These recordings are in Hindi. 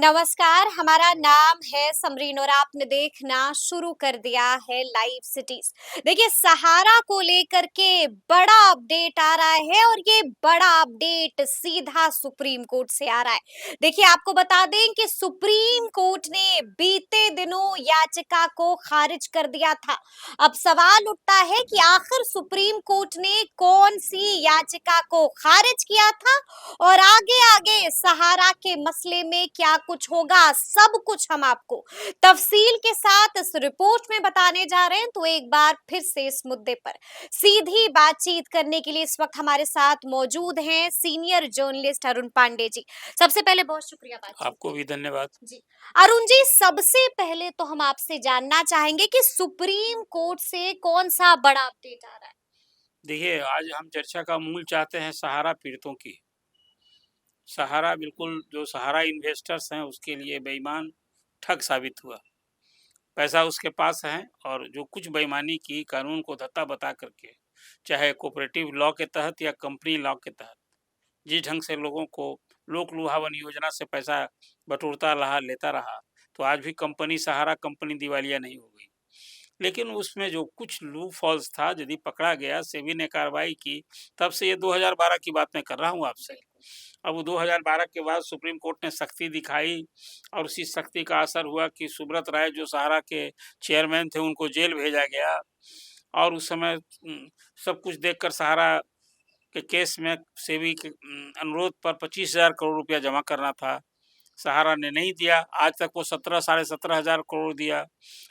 नमस्कार, हमारा नाम है समरीन और आपने देखना शुरू कर दिया है लाइव सिटीज। देखिए, सहारा को लेकर के बड़ा अपडेट आ रहा है और ये बड़ा अपडेट सीधा सुप्रीम कोर्ट से आ रहा है। देखिए, आपको बता दें कि सुप्रीम कोर्ट ने बीते दिनों याचिका को खारिज कर दिया था। अब सवाल उठता है कि आखिर सुप्रीम कोर्ट ने कौन सी याचिका को खारिज किया था और आगे आगे सहारा के मसले में क्या कुछ होगा, सब कुछ हम आपको तफसील के साथ इस रिपोर्ट में बताने जा रहे हैं। तो एक बार फिर से इस मुद्दे पर सीधी बातचीत करने के लिए इस वक्त हमारे साथ मौजूद हैं सीनियर जर्नलिस्ट अरुण पांडे जी। सबसे पहले बहुत शुक्रिया बातचीत आपको भी धन्यवाद जी। अरुण जी, सबसे पहले तो हम आपसे जानना चाहेंगे कि सुप्रीम कोर्ट से कौन सा बड़ा अपडेट आ रहा है। देखिए, आज हम चर्चा का मूल चाहते हैं सहारा पीड़ितों की। सहारा बिल्कुल जो सहारा इन्वेस्टर्स हैं उसके लिए बेईमान ठग साबित हुआ। पैसा उसके पास है और जो कुछ बेईमानी की कानून को धत्ता बता करके, चाहे कोऑपरेटिव लॉ के तहत या कंपनी लॉ के तहत, जिस ढंग से लोगों को लोक लुभावन योजना से पैसा बटोरता रहा, लेता रहा, तो आज भी कंपनी सहारा कंपनी दिवालिया नहीं हो गई। लेकिन उसमें जो कुछ लूप हॉल्स था, यदि पकड़ा गया, सेबी ने कार्रवाई की, तब से ये 2012 की बात मैं कर रहा हूँ आपसे। अब 2012 के बाद सुप्रीम कोर्ट ने सख्ती दिखाई और उसी सख्ती का असर हुआ कि सुब्रत राय जो सहारा के चेयरमैन थे उनको जेल भेजा गया। और उस समय सब कुछ देखकर सहारा के केस में सेबी के अनुरोध पर 25,000 करोड़ रुपया जमा करना था। सहारा ने नहीं दिया। आज तक वो 17 साढ़े 17,000 करोड़ दिया।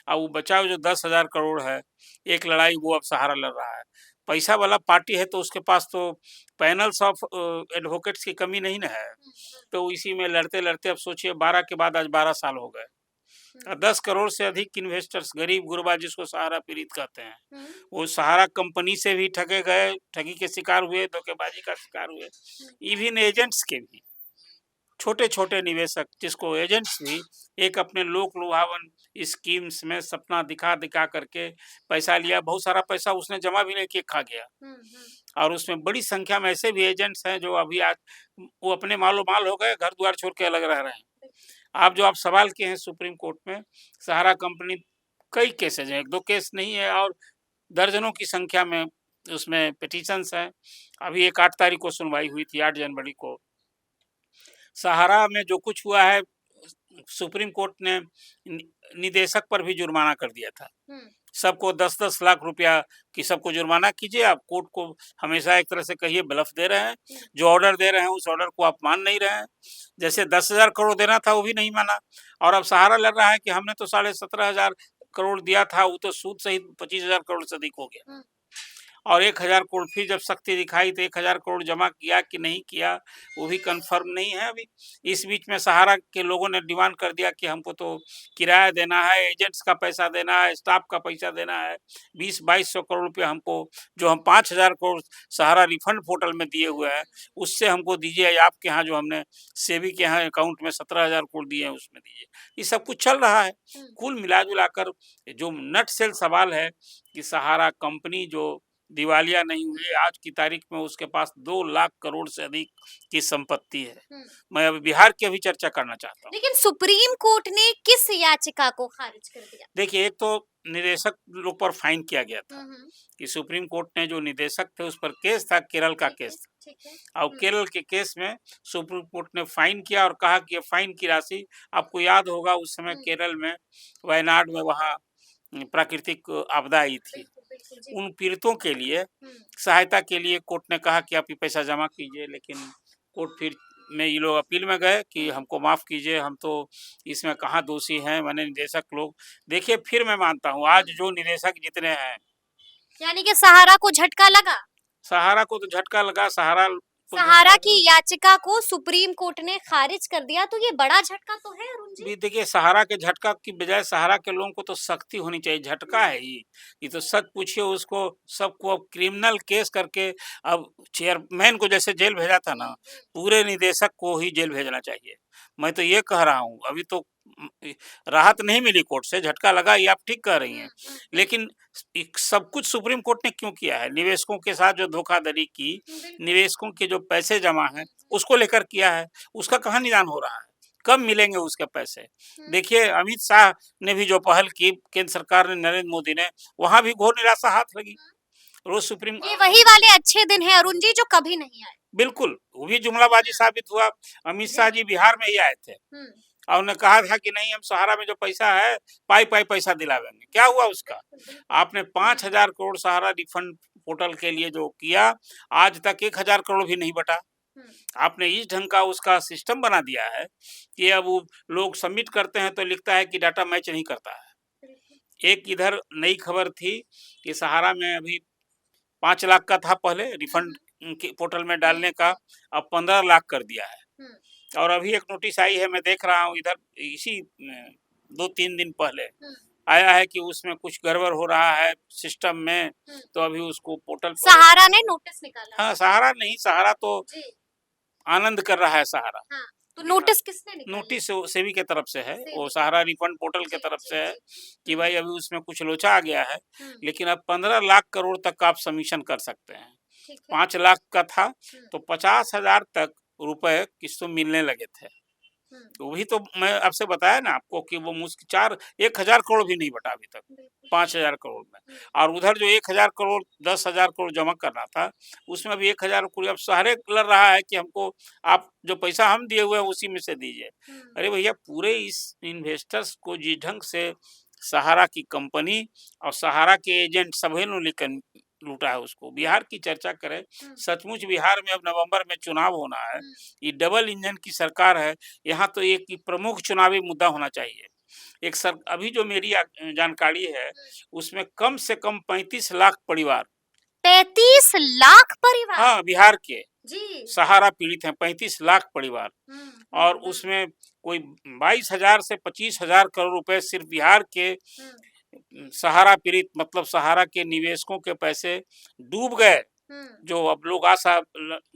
अब वो बचा जो 10,000 करोड़ है, एक लड़ाई वो अब सहारा लड़ रहा है। पैसा वाला पार्टी है तो उसके पास तो पैनल्स ऑफ एडवोकेट्स की कमी नहीं ना है। तो इसी में लड़ते-लड़ते अब सोचिए 12 के बाद आज 12 साल हो गए। 10 करोड़ से अधिक इन्वेस्टर्स, गरीब गुरबा जिसको सहारा पीड़ित कहते हैं, वो सहारा कंपनी से भी ठगे गए, ठगी के शिकार हुए, धोखेबाजी का शिकार हुए। इवन एजेंट्स के भी, छोटे-छोटे निवेशक जिसको एजेंट्स भी एक अपने लोक लुभावन स्कीम्स में सपना दिखा-दिखा करके पैसा लिया। बहुत सारा पैसा उसने जमा भी नहीं किया, खा गया। और उसमें बड़ी संख्या में ऐसे भी एजेंट्स हैं जो अभी आज वो अपने मालो-माल हो गए, घर-द्वार छोड़ के अलग रह रहे हैं। आप सवाल किए हैं सुप्रीम कोर्ट में, सहारा कंपनी कई केसेज़ हैं, 1-2 केस नहीं है और दर्जनों की संख्या में उसमें पिटीशन्स हैं। अभी एक 8 तारीख को सुनवाई हुई थी, 8 जनवरी को। सहारा में जो कुछ हुआ है, सुप्रीम कोर्ट ने निदेशक पर भी जुर्माना कर दिया था। सबको 10-10 लाख रुपया की सबको जुर्माना कीजिए। आप कोर्ट को हमेशा एक तरह से कहिए ब्लफ दे रहे हैं। जो ऑर्डर दे रहे हैं उस ऑर्डर को आप मान नहीं रहे हैं। जैसे 10,000 करोड़ देना था वो भी नहीं माना और अब सहारा लड़ रहा है कि हमने तो 17,500 करोड़ दिया था, वो तो सूद सहित 25,000 करोड़ से अधिक हो गया। और 1,000 करोड़ फिर जब सख्ती दिखाई तो 1,000 करोड़ जमा किया कि नहीं किया वो भी कन्फर्म नहीं है अभी। इस बीच में सहारा के लोगों ने डिमांड कर दिया कि हमको तो किराया देना है, एजेंट्स का पैसा देना है, स्टाफ का पैसा देना है, 20-2200 करोड़ रुपया हमको, जो हम 5,000 करोड़ सहारा रिफंड पोर्टल में दिए हुए हैं उससे हमको दीजिए, आपके यहाँ जो हमने सेबी के यहाँ अकाउंट में 17,000 करोड़ दिए हैं उसमें दीजिए। ये सब कुछ चल रहा है। कुल मिला जुला कर जो नट सेल सवाल है कि सहारा कंपनी जो दिवालिया नहीं हुई, आज की तारीख में उसके पास 2 लाख करोड़ से अधिक की संपत्ति है। मैं अभी बिहार की अभी चर्चा करना चाहता हूँ। लेकिन सुप्रीम कोर्ट ने किस याचिका को खारिज कर दिया? देखिए, एक तो निदेशक लोग पर फाइन किया गया था कि सुप्रीम कोर्ट ने जो निदेशक थे उस पर केस था, केरल का केस था। ठीक है। और केरल के केस में सुप्रीम कोर्ट ने फाइन किया और कहा कि ये फाइन की राशि, आपको याद होगा उस समय केरल में वायनाड में वहाँ प्राकृतिक आपदा आई थी, उन पीड़ितों के लिए सहायता के लिए कोर्ट ने कहा कि आप ये पैसा जमा कीजिए। लेकिन कोर्ट फिर में ये लोग अपील में गए कि हमको माफ़ कीजिए, हम तो इसमें कहाँ दोषी हैं, माने निदेशक लोग। देखिए, फिर मैं मानता हूँ आज जो निदेशक जितने हैं, यानी कि सहारा को झटका लगा। सहारा को तो झटका लगा, सहारा को सहारा की याचिका को सुप्रीम कोर्ट ने खारिज कर दिया, तो ये बड़ा झटका तो है अरुण जी। भी देखिए, सहारा के झटका की बजाय सहारा के लोगों को तो सख्ती होनी चाहिए। झटका है ये तो सच पूछिए उसको, सबको अब क्रिमिनल केस करके अब चेयरमैन को जैसे जेल भेजा था ना, पूरे निदेशक को ही जेल भेजना चाहिए। मैं तो ये कह रहा हूँ, अभी तो राहत नहीं मिली कोर्ट से, झटका लगा, ये आप ठीक कह रही हैं। लेकिन सब कुछ सुप्रीम कोर्ट ने क्यों किया है? निवेशकों के साथ जो धोखाधड़ी की, निवेशकों के जो पैसे जमा हैं उसको लेकर किया है, उसका कहाँ निदान हो रहा है? कब मिलेंगे उसके पैसे? देखिए अमित शाह ने भी जो पहल की केंद्र सरकार ने, नरेंद्र मोदी ने, वहाँ भी घोर निराशा हाथ लगी। रोज सुप्रीम ये वही वाले अच्छे दिन हैं अरुण जी जो कभी नहीं आए। बिल्कुल, वो भी जुमलाबाजी साबित हुआ। अमित शाह जी बिहार में ही आए थे और उन्होंने कहा था कि नहीं, हम सहारा में जो पैसा है पाई पैसा दिलावेंगे। क्या हुआ उसका? आपने 5,000 करोड़ सहारा रिफंड पोर्टल के लिए जो किया, आज तक 1,000 करोड़ भी नहीं बटा। आपने इस ढंग का उसका सिस्टम बना दिया है कि अब वो लोग सबमिट करते हैं तो लिखता है कि डाटा मैच नहीं करता है। एक इधर नई खबर थी कि सहारा में अभी 5 लाख का था पहले रिफंड के पोर्टल में डालने का, अब 15 लाख कर दिया है। और अभी एक नोटिस आई है, मैं देख रहा हूँ इधर, इसी 2-3 दिन पहले आया है कि उसमें कुछ गड़बड़ हो रहा है सिस्टम में, तो अभी उसको पोर्टल पर सहारा ने नोटिस निकाला। हाँ, सहारा नहीं, सहारा तो आनंद कर रहा है सहारा। हाँ, तो नोटिस किसने निकाला? नोटिस सेबी के तरफ से है, वो सहारा रिफंड पोर्टल के तरफ से है कि भाई अभी उसमें कुछ लोचा आ गया है, लेकिन अब 15 लाख करोड़ तक आप सबमिशन कर सकते हैं। 5 लाख का था तो 50,000 तक रुपए किस्तों मिलने लगे थे। तो वही तो मैं आपसे बताया ना आपको कि वो मुश्किल 1,000 करोड़ भी नहीं बटा अभी तक 5,000 करोड़ में। और उधर जो 1,000 करोड़ 10,000 करोड़ जमा करना था, उसमें अभी 1,000 करोड़ अब सहारे लड़ रहा है कि हमको आप जो पैसा हम दिए हुए हैं उसी में से दीजिए। अरे भैया, पूरे इस इन्वेस्टर्स को जिस ढंग से सहारा की कंपनी और सहारा के एजेंट सभी ने लेकर लूटा है उसको। बिहार की चर्चा करें, सचमुच बिहार में अब नवंबर में चुनाव होना है। ये डबल इंजन की सरकार है, यहाँ तो एक ही प्रमुख चुनावी मुद्दा होना चाहिए। अभी जो मेरी जानकारी है उसमें कम से कम 35 लाख परिवार 35 लाख परिवार हाँ बिहार के जी सहारा पीड़ित हैं, 35 लाख परिवार। और उसमें कोई 22,000 से 25,000 करोड़ रुपए सिर्फ बिहार के सहारा पीड़ित, मतलब सहारा के निवेशकों के पैसे डूब गए, जो अब लोग आशा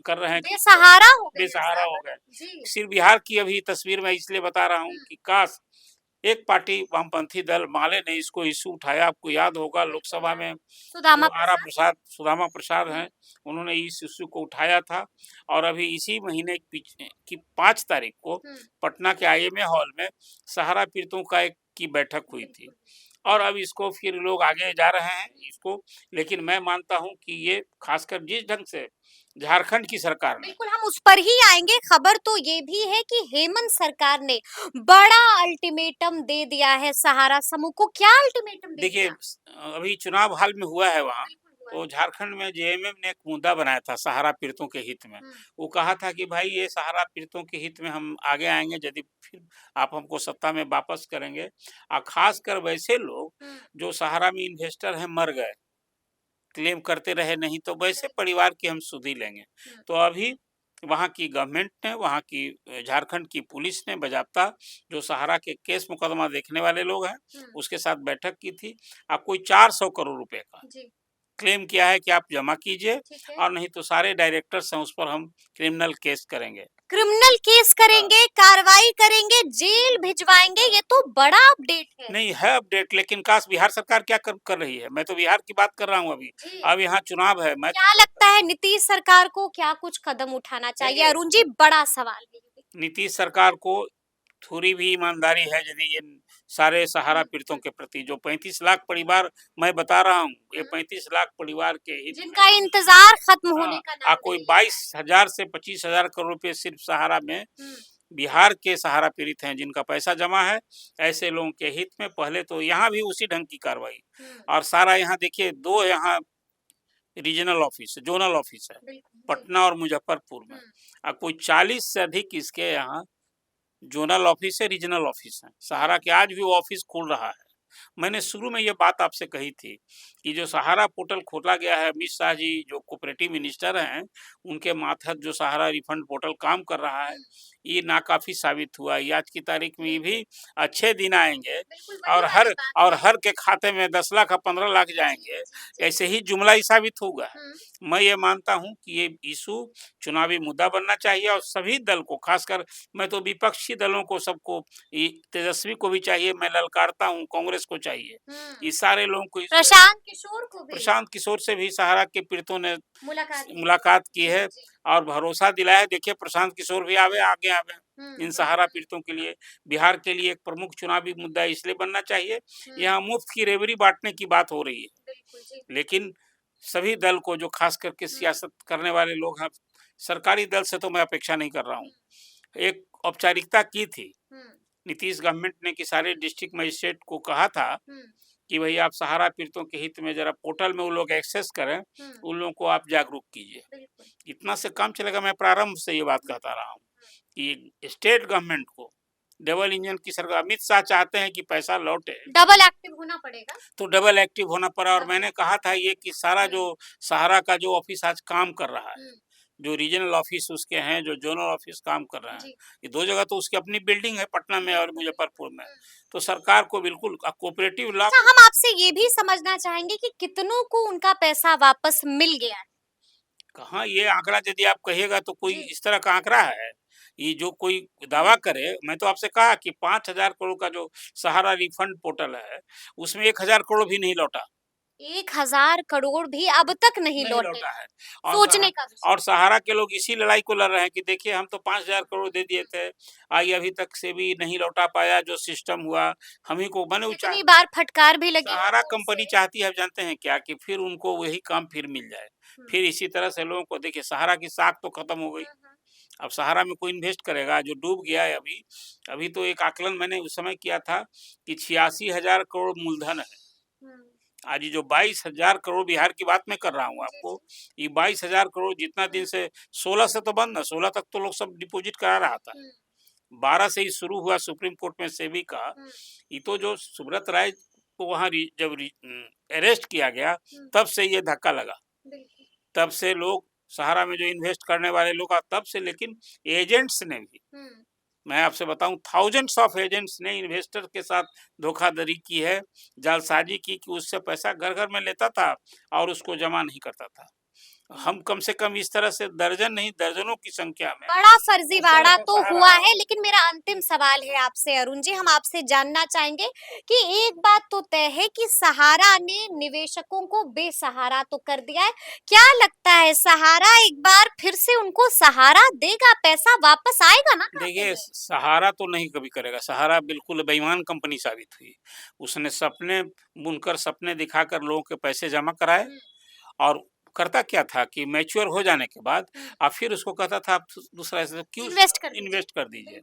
कर रहे हैं कि बेसहारा हो गए। सिर्फ बिहार की अभी तस्वीर मैं इसलिए बता रहा हूँ कि काश एक पार्टी वामपंथी दल माले ने इसको इशू उठाया। आपको याद होगा लोकसभा में सुदामा प्रसाद हैं, उन्होंने इस इशू को उठाया था। और अभी इसी महीने की 5 तारीख को पटना के IMA हॉल में सहारा पीड़ितों की बैठक हुई थी। और अब इसको फिर लोग आगे जा रहे हैं इसको, लेकिन मैं मानता हूं कि ये खासकर जिस ढंग से झारखंड की सरकार ने, बिल्कुल हम उस पर ही आएंगे। खबर तो ये भी है कि हेमंत सरकार ने बड़ा अल्टीमेटम दे दिया है सहारा समूह को। क्या अल्टीमेटम दे देखिए दिया? अभी चुनाव हाल में हुआ है वहाँ, तो झारखंड में JMM ने एक मुद्दा बनाया था सहारा पीड़ितों के हित में। वो कहा था कि भाई ये सहारा पीड़ितों के हित में हम आगे आएंगे यदि फिर आप हमको सत्ता में वापस करेंगे। और खासकर वैसे लोग जो सहारा में इन्वेस्टर हैं मर गए, क्लेम करते रहे नहीं, तो वैसे परिवार की हम सुधि लेंगे। तो अभी वहाँ की गवर्नमेंट ने, वहाँ की झारखंड की पुलिस ने बाज़ाब्ता जो सहारा के केस मुकदमा देखने वाले लोग हैं उसके साथ बैठक की थी। आप कोई 400 करोड़ रुपए का क्लेम किया है कि आप जमा कीजिए, और नहीं तो सारे डायरेक्टर्स हैं उस पर हम क्रिमिनल केस करेंगे, कार्रवाई करेंगे, जेल भिजवाएंगे। ये तो बड़ा अपडेट है। नहीं है अपडेट, लेकिन काश बिहार सरकार क्या कर रही है। मैं तो बिहार की बात कर रहा हूँ अभी। अब यहाँ चुनाव है। क्या लगता है नीतीश सरकार को क्या कुछ कदम उठाना चाहिए? अरुण जी, बड़ा सवाल है। नीतीश सरकार को थोड़ी भी ईमानदारी है यदि ये सारे सहारा पीड़ितों के प्रति, जो 35 लाख परिवार मैं बता रहा हूँ, ये 35 लाख परिवार के हित जिनका इंतजार खत्म होने का नाम कोई 22,000 से 25,000 करोड़ रुपए सिर्फ सहारा में बिहार के सहारा पीड़ित हैं जिनका पैसा जमा है। ऐसे लोगों के हित में पहले तो यहाँ भी उसी ढंग की कार्रवाई। और सारा यहाँ देखिए 2 यहाँ रीजनल ऑफिस, जोनल ऑफिस है पटना और मुजफ्फरपुर में, और कोई 40 से अधिक इसके यहाँ जोनल ऑफिस है, रीजनल ऑफिस है। सहारा के आज भी वो ऑफिस खुल रहा है। मैंने शुरू में ये बात आपसे कही थी कि जो सहारा पोर्टल खोला गया है, अमित शाह जी जो कोऑपरेटिव मिनिस्टर हैं उनके मातहत जो सहारा रिफंड पोर्टल काम कर रहा है, ये नाकाफी साबित हुआ। ये आज की तारीख में भी अच्छे दिन आएंगे और हर के खाते में 10 लाख और 15 लाख जाएंगे, ऐसे ही जुमला ही साबित होगा। मैं ये मानता हूँ कि ये इशू चुनावी मुद्दा बनना चाहिए और सभी दल को, खासकर मैं तो विपक्षी दलों को, सबको, तेजस्वी को भी चाहिए, मैं ललकारता हूँ, कांग्रेस को चाहिए, ये सारे लोगों को, प्रशांत किशोर से भी सहारा के पीड़ितों ने मुलाकात की है और भरोसा दिलाया। देखिए प्रशांत किशोर भी आगे आवे। इन सहारा पीड़ितों के लिए बिहार के लिए एक प्रमुख चुनावी मुद्दा इसलिए बनना चाहिए, यहाँ मुफ्त की रेवड़ी बांटने की बात हो रही है, लेकिन सभी दल को जो खास करके सियासत करने वाले लोग हैं, सरकारी दल से तो मैं अपेक्षा नहीं कर रहा हूँ। एक औपचारिकता की थी नीतीश गवर्नमेंट ने कि सारे डिस्ट्रिक्ट मजिस्ट्रेट को कहा था कि भई आप सहारा पीड़ितों के हित में जरा पोर्टल में वो लोग एक्सेस करें, उन लोगों को आप जागरूक कीजिए। इतना से काम चलेगा। मैं प्रारंभ से ये बात कहता रहा हूँ कि स्टेट गवर्नमेंट को डबल इंजन की सरकार, अमित शाह चाहते हैं कि पैसा लौटे, डबल एक्टिव होना पड़ेगा। तो डबल एक्टिव होना पड़ा। और मैंने कहा था ये कि सारा जो सहारा का जो ऑफिस आज काम कर रहा है, जो रीजनल ऑफिस उसके हैं, जो जोनल ऑफिस काम कर रहे हैं, ये 2 जगह तो उसकी अपनी बिल्डिंग है, पटना में और मुजफ्फरपुर में। तो सरकार को बिल्कुल कोऑपरेटिव लॉ। अच्छा, हम आपसे ये भी समझना चाहेंगे कि कितनों को उनका पैसा वापस मिल गया है? कहाँ ये आंकड़ा यदि आप कहिएगा तो कोई इस तरह का आंकड़ा है, ये जो कोई दावा करे। मैं तो आपसे कहा कि 5,000 करोड़ का जो सहारा रिफंड पोर्टल है, उसमें 1,000 करोड़ भी नहीं लौटा। 1,000 करोड़ भी अब तक नहीं लौटे। लौटा है। सोचने का विषय। और सहारा के लोग इसी लड़ाई को लड़ रहे हैं कि देखिए हम तो 5,000 करोड़ दे दिए थे, आई अभी तक से भी नहीं लौटा पाया, जो सिस्टम हुआ हम ही को बने। कितनी बार फटकार भी लगी। सहारा कंपनी चाहती है, जानते हैं क्या, कि फिर उनको वही काम फिर मिल जाए, फिर इसी तरह से लोगों को। देखिए सहारा की साख तो खत्म हो गई, अब सहारा में कोई इन्वेस्ट करेगा? जो डूब गया है अभी। अभी तो एक आकलन मैंने उस समय किया था कि 86,000 करोड़ मूलधन है। आज ये जो 22,000 करोड़, बिहार की बात मैं कर रहा हूँ आपको, ये 22,000 करोड़ जितना दिन से 16 से तो बंद है, 16 तक तो लोग सब डिपॉजिट करा रहा था, 12 से ही शुरू हुआ सुप्रीम कोर्ट में सेबी का। ये तो जो सुब्रत राय को वहाँ जब अरेस्ट किया गया, तब से ये धक्का लगा, तब से लोग सहारा में जो इन्वेस्ट करने वाले लोग, तब से। लेकिन एजेंट्स ने भी, मैं आपसे बताऊं, थाउजेंड्स ऑफ एजेंट्स ने इन्वेस्टर के साथ धोखाधड़ी की है, जालसाजी की, कि उससे पैसा घर घर में लेता था और उसको जमा नहीं करता था। हम कम से कम इस तरह से दर्जन नहीं, दर्जनों की संख्या में बड़ा फर्जीवाड़ा तो हुआ है। लेकिन मेरा अंतिम सवाल है आपसे अरुण जी, हम आपसे जानना चाहेंगे कि एक बात तो तय है कि सहारा ने निवेशकों को बेसहारा तो कर दिया है। क्या लगता है सहारा एक बार फिर से उनको सहारा देगा? पैसा वापस आएगा ना? देखिए सहारा तो नहीं कभी करेगा, सहारा बिल्कुल बेईमान कंपनी साबित हुई। उसने सपने बुनकर, सपने दिखाकर लोगों के पैसे जमा कराए, और करता क्या था कि मैच्योर हो जाने के बाद अब फिर उसको कहता था आप दूसरा ऐसे क्यों इन्वेस्ट कर दीजिए।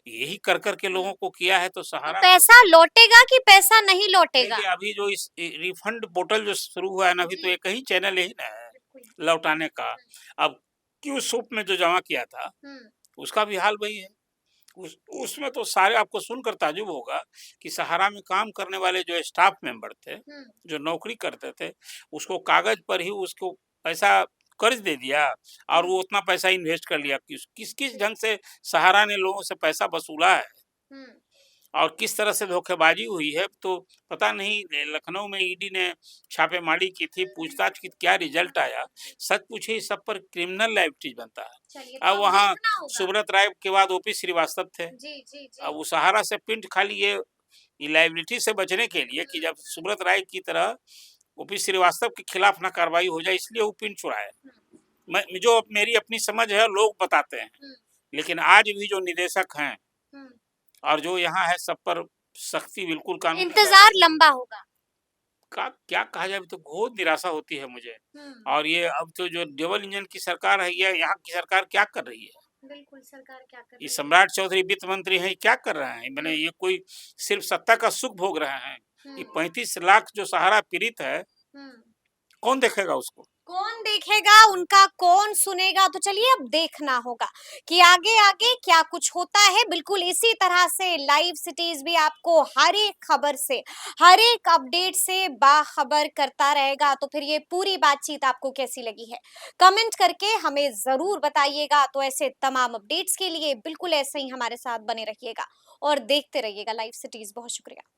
यही कर के लोगों को किया है। तो सहारा तो पैसा लौटेगा कि पैसा नहीं लौटेगा? अभी जो इस रिफंड पोर्टल जो शुरू हुआ है ना, अभी तो एक ही चैनल यही ना है लौटाने का। अब क्यों सूप में जो जमा किया था उसका भी हाल वही है। उसमें तो सारे, आपको सुनकर ताजुब होगा कि सहारा में काम करने वाले जो स्टाफ मेंबर थे, जो नौकरी करते थे, उसको कागज पर ही उसको पैसा कर्ज दे दिया और वो उतना पैसा इन्वेस्ट कर लिया। किस किस ढंग से सहारा ने लोगों से पैसा वसूला है और किस तरह से धोखेबाजी हुई है, तो पता नहीं। लखनऊ में ईडी ने छापेमारी की थी, पूछताछ की, क्या रिजल्ट आया? सच पूछे इस सब पर क्रिमिनल लाइबिलिटी बनता है। अब वहाँ सुब्रत राय के बाद ओपी श्रीवास्तव थे। अब वो सहारा से पिंड खाली ये लाइबिलिटी से बचने के लिए कि जब सुब्रत राय की तरह ओपी श्रीवास्तव के खिलाफ ना कार्रवाई हो जाए, इसलिए वो पिंड छुड़ाए। मैं, जो मेरी अपनी समझ है, लोग बताते हैं, लेकिन आज भी जो निदेशक हैं और जो यहाँ है, सब पर सख्ती बिल्कुल कानून। इंतजार लंबा होगा। क्या कहा जाए, तो बहुत निराशा होती है मुझे। और ये अब तो जो डबल इंजन की सरकार है, ये यहाँ की सरकार क्या कर रही है? बिल्कुल, सरकार क्या कर रही है? ये सम्राट चौधरी वित्त मंत्री हैं, क्या कर रहे हैं? मैंने ये कोई सिर्फ सत्ता का सुख भोग रहे हैं। ये 35 लाख जो सहारा पीड़ित है, कौन देखेगा उसको? कौन देखेगा? उनका कौन सुनेगा? तो चलिए अब देखना होगा कि आगे आगे क्या कुछ होता है। बिल्कुल इसी तरह से लाइव सिटीज भी आपको हर एक खबर से, हर एक अपडेट से बाखबर करता रहेगा। तो फिर ये पूरी बातचीत आपको कैसी लगी है, कमेंट करके हमें जरूर बताइएगा। तो ऐसे तमाम अपडेट्स के लिए बिल्कुल ऐसे ही हमारे साथ बने रहिएगा और देखते रहिएगा लाइव सिटीज। बहुत शुक्रिया।